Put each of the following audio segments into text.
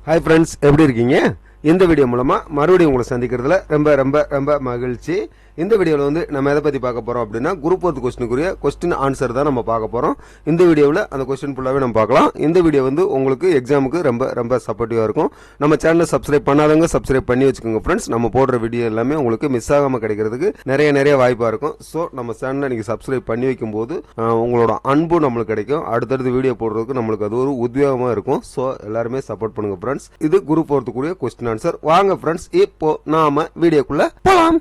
Hi friends, எப்படி இருக்கீங்க? இந்த வீடியோ மூலமா மறுபடியும் உங்களை சந்திக்கிறதுல ரொம்ப ரொம்ப ரொம்ப மகிழ்ச்சி. இந்த வீடியோவில் வந்து நம்ம எதை பற்றி பார்க்க போகிறோம் அப்படின்னா, குரூப் 4 கொஸ்டினுக்குரிய கொஸ்டின் ஆன்சர் தான் நம்ம பார்க்க போகிறோம். இந்த வீடியோவில் அந்த கொஸ்டின் ஃபுல்லாகவே நம்ம பார்க்கலாம். இந்த வீடியோ வந்து உங்களுக்கு எக்ஸாமுக்கு ரொம்ப ரொம்ப சப்போர்ட்டிவாக இருக்கும். நம்ம சேனலை சப்ஸ்கிரைப் பண்ணாதவங்க சப்ஸ்கிரைப் பண்ணி வச்சுக்கோங்க ஃப்ரெண்ட்ஸ். நம்ம போடுற வீடியோ எல்லாமே உங்களுக்கு மிஸ் ஆகாமல் கிடைக்கிறதுக்கு நிறைய வாய்ப்பாக இருக்கும். ஸோ நம்ம சேனலை நீங்கள் சப்ஸ்கிரைப் பண்ணி வைக்கும்போது உங்களோட அன்பு நம்மளுக்கு கிடைக்கும். அடுத்தடுத்து வீடியோ போடுறதுக்கு நம்மளுக்கு அது ஒரு உத்வேகமாக இருக்கும். ஸோ எல்லாருமே சப்போர்ட் பண்ணுங்க ஃப்ரெண்ட்ஸ். இது குரூப் 4 கொஸ்டின் ஆன்சர். வாங்க ஃப்ரெண்ட்ஸ், இப்போ நாம வீடியோக்குள்ள போலாம்.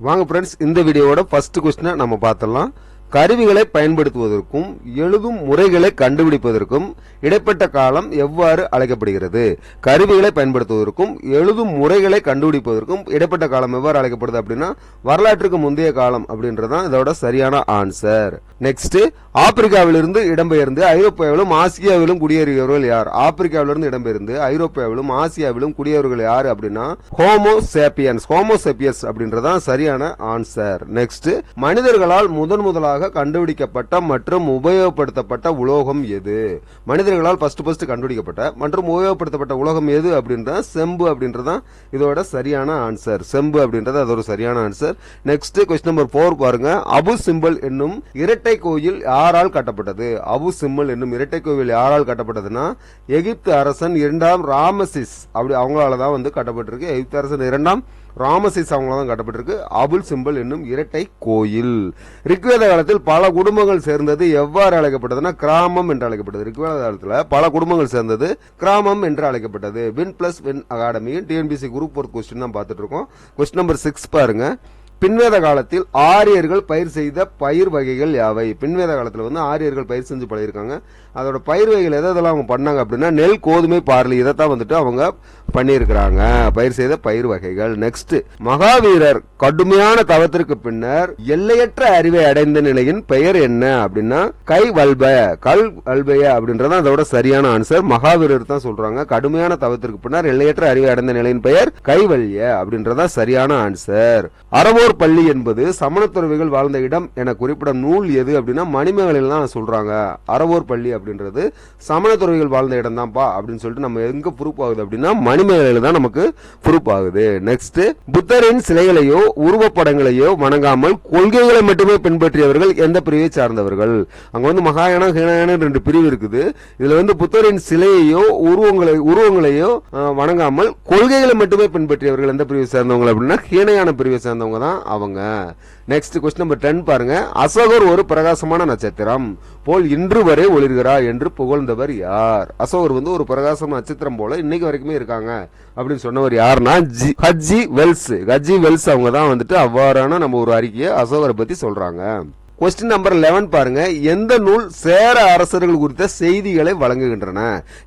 வாங்க ஃப்ரெண்ட்ஸ், இந்த வீடியோவோட ஃபர்ஸ்ட் கொஸ்டினை நம்ம பார்த்தலாம். கருவிகளை பயன்படுத்துவதற்கும் எழுதும் முறைகளை கண்டுபிடிப்பதற்கும் இடைப்பட்ட காலம் எவ்வாறு அழைக்கப்படுகிறது? கருவிகளை பயன்படுத்துவதற்கும் எழுதும் முறைகளை கண்டுபிடிப்பதற்கும் இடைப்பட்ட காலம் எவ்வாறு அழைக்கப்படுது அப்படின்னா, வரலாற்றுக்கு முந்தைய காலம் அப்படின்றதான் இதோட சரியான ஆன்சர். நெக்ஸ்ட், ஆப்பிரிக்காவிலிருந்து இடம்பெயர்ந்து ஐரோப்பாவிலும் ஆசியாவிலும் குடியேறியவர்கள் யார்? ஆப்பிரிக்காவிலிருந்து இடம்பெயர்ந்து ஐரோப்பாவிலும் ஆசியாவிலும் குடியேறியவர்கள் யார் அப்படின்னா, ஹோமோசேப்பியன்ஸ் அப்படின்றதான் சரியான ஆன்சர். நெக்ஸ்ட், மனிதர்களால் முதலாக கண்டுபிடிக்கப்பட்ட மற்றும் உபயோகப்படுத்தப்பட்ட உலோகம் எது? மனிதர்களால் ஃபர்ஸ்ட் கண்டுபிடிக்கப்பட்ட மற்றும் உபயோகப்படுத்தப்பட்ட உலோகம் எது அப்படின்றத செம்பு அப்படின்றதான் இதோட சரியான ஆன்சர். செம்பு அப்படின்றது அதோட சரியான ஆன்சர். நெக்ஸ்ட், கொஸ்டின் நம்பர் 4 பாருங்க. அபு சிம்பல் என்னும் இரட்டை கோயில் யாரால் கட்டப்பட்டது? அபு சிம்பல் என்னும் இரட்டை கோயில் யாரால் கட்டப்பட்டதுன்னா, எகிப்து அரசன் 2ஆம் ராமசிஸ் அப்படி அவங்களாலதான் வந்து கட்டப்பட்டிருக்கு. எகிப்து அரசன் 2ஆம் ராமசிஸ் அவங்களாதான் கட்டப்பட்டிருக்கு அபுல் சிம்பல் என்னும் இரட்டை கோயில். ரிக்வேத காலத்தில் பல குடும்பங்கள் சேர்ந்தது எவ்வாறு அழைக்கப்பட்டதுன்னா, கிராமம் என்று அழைக்கப்பட்டது. ரிக்வேத காலத்துல பல குடும்பங்கள் சேர்ந்தது கிராமம் என்று அழைக்கப்பட்டது. வின் பிளஸ் வின் அகாடமியின் டிஎன்பிசி குரூப் 4 கொஸ்டின் தான் பார்த்துட்டு இருக்கோம். கொஸ்டின் நம்பர் 6 பாருங்க. பின்வேத காலத்தில் ஆரியர்கள் பயிர் செய்த பயிர் வகைகள் யாவை? பின்வேத காலத்துல வந்து ஆரியர்கள் பயிர் செஞ்சு பழகிருக்காங்க. அதோட பயிர் வகைகள் எதெல்லாம் அவங்க பண்ணாங்க அப்படின்னா, நெல், கோதுமை, பார்லி இதைத்தான் வந்துட்டு அவங்க பண்ணியிருக்கிறாங்க, பயிர் செய்த பயிர் வகைகள். நெக்ஸ்ட், மகாவீரர் கடுமையான தவத்திற்கு பின்னர் எல்லையற்ற அறிவை அடைந்த நிலையின் பெயர் என்ன அப்படின்னா, கல்வல்பய அப்படின்றத அதோட சரியான ஆன்சர். மகாவீரர் தான் சொல்றாங்க. கடுமையான தவத்திற்கு பின்னர் எல்லையற்ற அறிவை அடைந்த நிலையின் பெயர் கைவல்ய அப்படின்றத சரியான ஆன்சர். அறவோர் பள்ளி என்பது சமணத்துறவிகள் வாழ்ந்த இடம் என குறிப்பிடும் நூல் எது அப்படின்னா, மணிமேகலையில் தான் சொல்றாங்க. அறவோர் பள்ளி அப்படின்றது சமணத்துறவிகள் வாழ்ந்த இடம் தான்ப்பா அப்படின்னு சொல்லிட்டு நம்ம எங்க ப்ரூஃப் ஆகுது அப்படின்னா, மணிமேகலையில தான் நமக்கு ப்ரூஃப் ஆகுது. நெக்ஸ்ட், புத்தரின் சிலைகளையோ உருவப்படங்களையோ வணங்காமல் கொள்கைகளை மட்டுமே பின்பற்றியவர்கள் எந்த பிரிவை சார்ந்தவர்கள்? அங்க வந்து மகாயான ஹீனயான 2 பிரிவு இருக்குது. இதுல வந்து புத்தரின் சிலையையோ உருவங்களையோ வணங்காமல் கொள்கைகளை மட்டுமே பின்பற்றியவர்கள் எந்த பிரிவை சேர்ந்தவங்க அப்படின்னா, ஹீனயான பிரிவை சேர்ந்தவங்க தான் அவங்க. நெக்ஸ்ட், கொஸ்டின் நம்பர் 10 பாருங்க. அசோகர் ஒரு பிரகாசமான நட்சத்திரம் போல் இன்று வரை ஒளிர்கிறார் என்று புகழ்ந்தவர் யார்? அசோகர் வந்து ஒரு பிரகாசமான நட்சத்திரம் போல இன்னைக்கு வரைக்குமே இருக்காங்க அப்படின்னு சொன்னவர் யாருன்னா, ஹஜ்ஜி வெல்ஸ் அவங்க தான் வந்துட்டு அவ்வாறான நம்ம ஒரு அறிக்கையை அசோகரை பத்தி சொல்றாங்க. கொஸ்டின் நம்பர் 11 பாருங்க. எந்த நூல் சேர அரசர்கள் குறித்த செய்திகளை வழங்குகின்றன?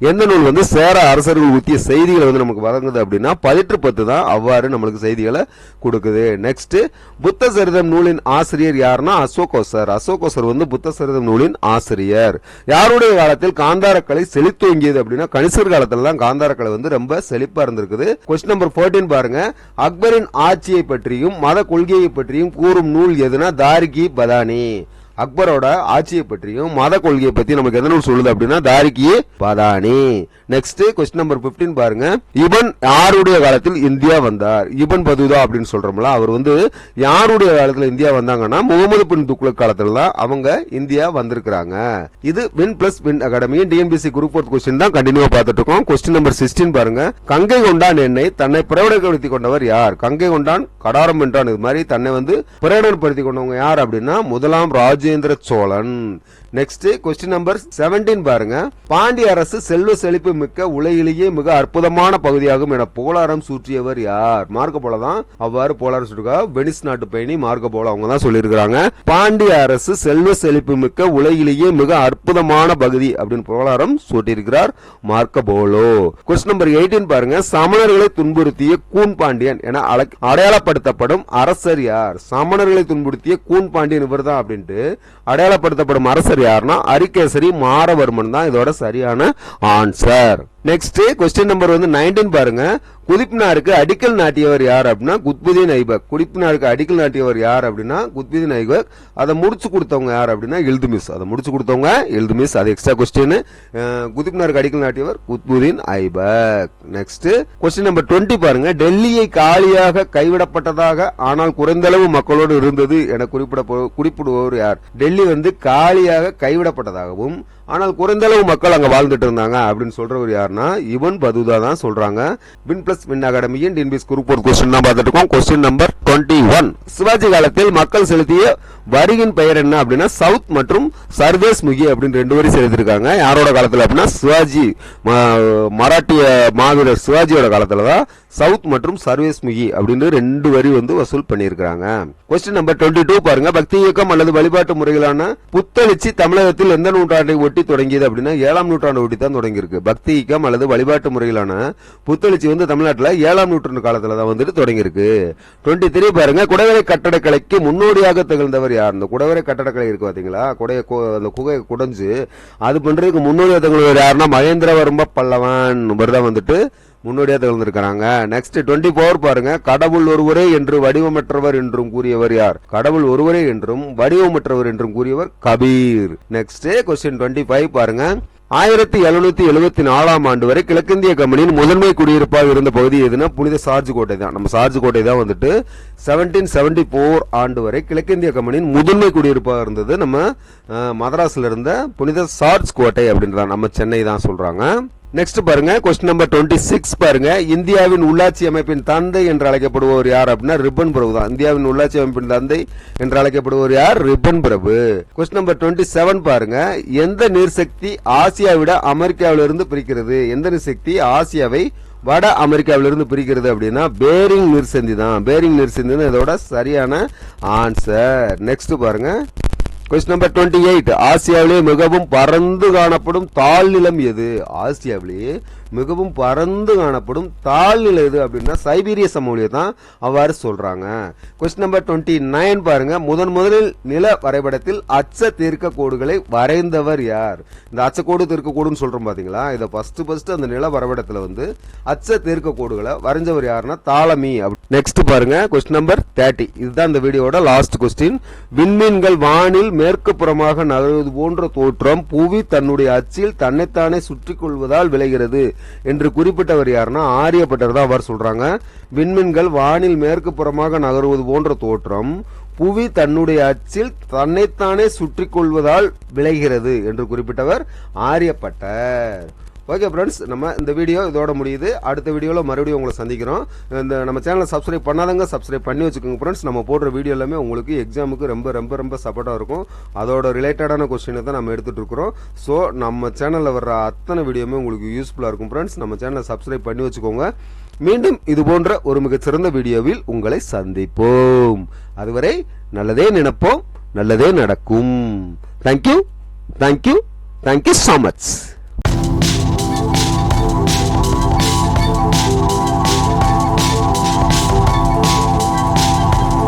எந்த நூல் வந்து சேர அரசர்கள் குறித்த செய்திகளை வந்து நமக்கு வழங்குது அப்படின்னா, 18 தான் அவ்வாறு நம்மளுக்கு செய்திகளை கொடுக்குது. நெக்ஸ்ட், புத்த சரிதம் நூலின் ஆசிரியர் யாருன்னா, அசோகோசர் வந்து புத்த சரிதம் நூலின் ஆசிரியர். யாருடைய காலத்தில் காந்தாரக்கலை செழித்தோங்கியது அப்படின்னா, கணிசர் காலத்துல தான் காந்தாரக்கலை வந்து ரொம்ப செழிப்பா இருந்திருக்குது. கொஸ்டின் நம்பர் 14 பாருங்க. அக்பரின் ஆட்சியை பற்றியும் மத கொள்கையை பற்றியும் கூறும் நூல் எதுனா, தாரிகி பதானி. அக்பரோட ஆட்சியை பற்றியும் மத கொள்கையை பத்தி நமக்கு எந்த நூல் சொல்லுது அப்படின்னா, Tarikhi Badauni. Next, question number 15 பாருங்க. இபன் யாருடைய காலத்தில் இந்தியா வந்தார்? இபன் பதுதா அப்படின்னு சொல்றோம்ல, அவர் வந்து யாருடைய காலத்துல இந்தியா வந்தாங்கன்னா, முகமது பின் துக்ளக் காலத்துல தான் அவங்க இந்தியா வந்திருக்கிறாங்க. இது வின் பிளஸ் வின் அகாடமியின் டிஎன்பிசி குரூப் 4 கொஸ்டின் தான் கண்டினியூவா பார்த்துட்டு இருக்கோம். கொஸ்டின் நம்பர் 16 பாருங்க. கங்கை கொண்டான் என்னை தன்னை பிரகடனப்படுத்திக் கொண்டவர் யார்? கங்கை கொண்டான் கடாரம் என்றான் இது மாதிரி தன்னை வந்து பிரகடனப்படுத்திக் கொண்டவங்க யார் அப்படின்னா, முதலாம் Rajendra Cholan. Next, question number 17 பாருங்க. பாண்டிய அரசு செல்வ செழிப்பு மிக்க உலகிலேயே மிக அற்புதமான பகுதியாகும் என புகழாரம் சூற்றியவர் யார்? மார்க்க போல தான் அவ்வாறு புகழாரம் சூட்டுக்கா. வெனிஸ் நாட்டு பயணி மார்க்க போல அவங்க தான் சொல்லியிருக்கிறாங்க. பாண்டிய அரசு செல்வ செழிப்பு மிக்க உலகிலேயே மிக அற்புதமான பகுதி அப்படின்னு புகழாரம் சூட்டியிருக்கிறார் மார்க்க போலோ. கொஸ்டின் நம்பர் 18 பாருங்க. சமணர்களை துன்புறுத்திய கூன் பாண்டியன் என அடையாளப்படுத்தப்படும் அரசர் யார்? சமணர்களை துன்புறுத்திய கூன் பாண்டியன் இவர் தான் அப்படின்ட்டு அடையாளப்படுத்தப்படும் அரசர் யாருன்னா, அரிகேசரி மாரவர்மன் தான் இதோட சரியான ஆன்சர். நெக்ஸ்ட் கொஸ்டின் நம்பர் 19 பாருங்க. குதிப்பினாருக்கு அடிக்கல் நாட்டியவர் யார் அப்படின்னா குத்புதீன் ஐபக். குதிப்பினாருக்கு அடிக்கல் நாட்டியவர் யார் அப்படின்னா குத்புதீன் ஐபக். அதை முடிச்சு கொடுத்தவங்க யார் அப்படின்னா இல்துமிஸ். அதை முடிச்சு கொடுத்தவங்க இல்துமிஸ். அது எக்ஸ்ட்ரா கொஸ்டின். குதிப்பினாருக்கு அடிக்கல் நாட்டியவர் Qutbuddin Aibak. Next question number 20 பாருங்க. டெல்லியை காலியாக கைவிடப்பட்டதாக ஆனால் குறைந்தளவு மக்களோடு இருந்தது என குறிப்பிடுபவர் யார்? டெல்லி வந்து காலியாக கைவிடப்பட்டதாகவும் ஆனால் குறைந்தளவு மக்கள் அங்க வாழ்ந்துட்டு இருந்தாங்க அப்படின்னு சொல்றவர் யாருன்னா இவன் பதுதா தான் சொல்றாங்க. வின் பிளஸ் வின் அகாடமியின் டிஎன்பிஎஸ்சி குரூப் 4 கொஸ்டின் தான் பார்த்துட்டு இருக்கோம். Question number 21. சிவாஜி காலத்தில் மக்கள் செலுத்திய வரியின் பெயர் என்ன அப்படின்னா சவுத் மற்றும் சர்வேஸ் முகி அப்படின்னு 2 வரி செலுத்திருக்காங்க. யாரோட காலத்துல அப்படின்னா சிவாஜி, மராட்டிய மாவீரர் சிவாஜியோட காலத்துலதான் சவுத் மற்றும் சர்வேஸ் முகி அப்படின்னு 2 வரி வந்து வசூல் பண்ணியிருக்காங்க. கொஸ்டின் நம்பர் 22 பாருங்க. பக்தி இயக்கம் அல்லது வழிபாட்டு முறைகளான புத்தெழுச்சி தமிழகத்தில் எந்த நூற்றாண்டை ஒட்டி தொடங்கியது அப்படின்னா 7ஆம் நூற்றாண்டு ஒட்டி தான் தொடங்கி இருக்கு. பக்தி இயக்கம் அல்லது வழிபாட்டு முறைகளான புத்தெழுச்சி வந்து தமிழ்நாட்டில் 7ஆம் நூற்றாண்டு காலத்துல தான் வந்துட்டு தொடங்கி இருக்கு. 23 பாருங்க. குடவரை கட்டடக்கலைக்கு முன்னோடியாக திகழ்ந்தவர் யார்? இந்த குடவரை கட்டடக்கலை இருக்கு பாத்தீங்களா, அந்த குகையை குடைஞ்சு அது பண்றதுக்கு முன்னோடியாக திகழ்ந்தவர் யாருன்னா மகேந்திரவர்ம பல்லவன் தான் வந்துட்டு முன்னோடியா திகழ்ந்திருக்கிறாங்க. நெக்ஸ்ட் 24 பாருங்க. கடவுள் ஒருவரே என்று வடிவமற்றவர் என்றும் கூறியவர் யார்? கடவுள் ஒருவரே என்றும் வடிவமற்றவர் என்றும் கூறியவர் கபீர். நெக்ஸ்ட் கொஸ்டின் 25 பாருங்க. 1774ஆம் ஆண்டு வரை கிழக்கிந்திய கம்பெனியின் முதன்மை குடியிருப்பாக இருந்த பகுதி எதுனா புனித சார்ஜ் கோட்டை தான். நம்ம சார்ஜ் கோட்டை தான் வந்துட்டு 1774 ஆண்டு வரை கிழக்கிந்திய கம்பெனியின் முதன்மை குடியிருப்பாக இருந்தது. நம்ம மதராஸ்ல இருந்த புனித சார்ஜ் கோட்டை அப்படின்றத நம்ம சென்னை தான் சொல்றாங்க. நெக்ஸ்ட் பாருங்க. கொஸ்டின் நம்பர் 26 பாருங்க. இந்தியாவின் உள்ளாட்சி அமைப்பின் தந்தை என்று அழைக்கப்படுபவர் யார் அப்படின்னா ரிப்பன் பிரபு தான். இந்தியாவின் உள்ளாட்சி அமைப்பின் தந்தை என்று அழைக்கப்படுபவர் யார்? ரிப்பன் பிரபு. கொஸ்டின் நம்பர் 27 பாருங்க. எந்த நீர்சக்தி ஆசியாவிட அமெரிக்காவிலிருந்து பிரிக்கிறது? எந்த நீர்சக்தி ஆசியாவை வட அமெரிக்காவிலிருந்து பிரிக்கிறது அப்படின்னா பேரிங் நீர்சந்தி தான். பேரிங் நீர்சந்தி இதோட சரியான ஆன்சர். நெக்ஸ்ட் பாருங்க. Question number 28. ஆசியாவிலேயே மிகவும் பறந்து காணப்படும் தாழ்நிலம் எது? ஆசியாவிலேயே மிகவும் பறந்து காணப்படும் தாழ்நிலை எது அப்படின்னா சைபீரிய சமவெளியை தான் அவ்வாறு சொல்றாங்க. கொஸ்டின் நம்பர் 29 பாருங்க. முதலில் நில வரைபடத்தில் அச்ச தீர்க்க கோடுகளை வரைந்தவர் யார்? இந்த அச்சக்கோடு தீர்க்க கோடுன்னு சொல்றோம் பாத்தீங்களா, இதை ஃபர்ஸ்ட் அந்த நில வரைபடத்துல வந்து அச்ச தீர்க்க கோடுகளை வரைஞ்சவர் யாருன்னா தாலமி. நெக்ஸ்ட் பாருங்க. Question number 30. இதுதான் இந்த வீடியோட லாஸ்ட் கொஸ்டின். விண்மீன்கள் வானில் மேற்கு புறமாக நகர்வது போன்ற தோற்றம் புவி தன்னுடைய அச்சில் தன்னைத்தானே சுற்றி கொள்வதால் விளைகிறது என்று குறிப்பிட்டவர் யாருன்னா ஆரியப்பட்டர் தான் அவர் சொல்றாங்க. விண்மீன்கள் வானில் மேற்கு புறமாக நகருவது போன்ற தோற்றம் புவி தன்னுடைய அச்சில் தன்னைத்தானே சுற்றி கொள்வதால் விளைகிறது என்று குறிப்பிட்டவர் ஆரியப்பட்டர். ஓகே ஃப்ரெண்ட்ஸ், நம்ம இந்த வீடியோ இதோட முடியுது. அடுத்த வீடியோவில் மறுபடியும் உங்களை சந்திக்கிறோம். இந்த நம்ம சேனலை சப்ஸ்கிரைப் பண்ணாதவங்க சப்ஸ்கிரைப் பண்ணி வச்சுக்கோங்க ஃப்ரெண்ட்ஸ். நம்ம போடுற வீடியோ எல்லாமே உங்களுக்கு எக்ஸாமுக்கு ரொம்ப ரொம்ப ரொம்ப சப்போர்ட்டாக இருக்கும். அதோட ரிலேட்டடான கொஸ்டினை தான் நம்ம எடுத்துகிட்டு இருக்கிறோம். ஸோ நம்ம சேனலில் வர்ற அத்தனை வீடியோமே உங்களுக்கு யூஸ்ஃபுல்லாக இருக்கும் ஃப்ரெண்ட்ஸ். நம்ம சேனலை சப்ஸ்கிரைப் பண்ணி வச்சுக்கோங்க. மீண்டும் இது போன்ற ஒரு மிகச்சிறந்த வீடியோவில் உங்களை சந்திப்போம். அதுவரை நல்லதே நினைப்போம், நல்லதே நடக்கும். Thank you, thank you, thank you so much.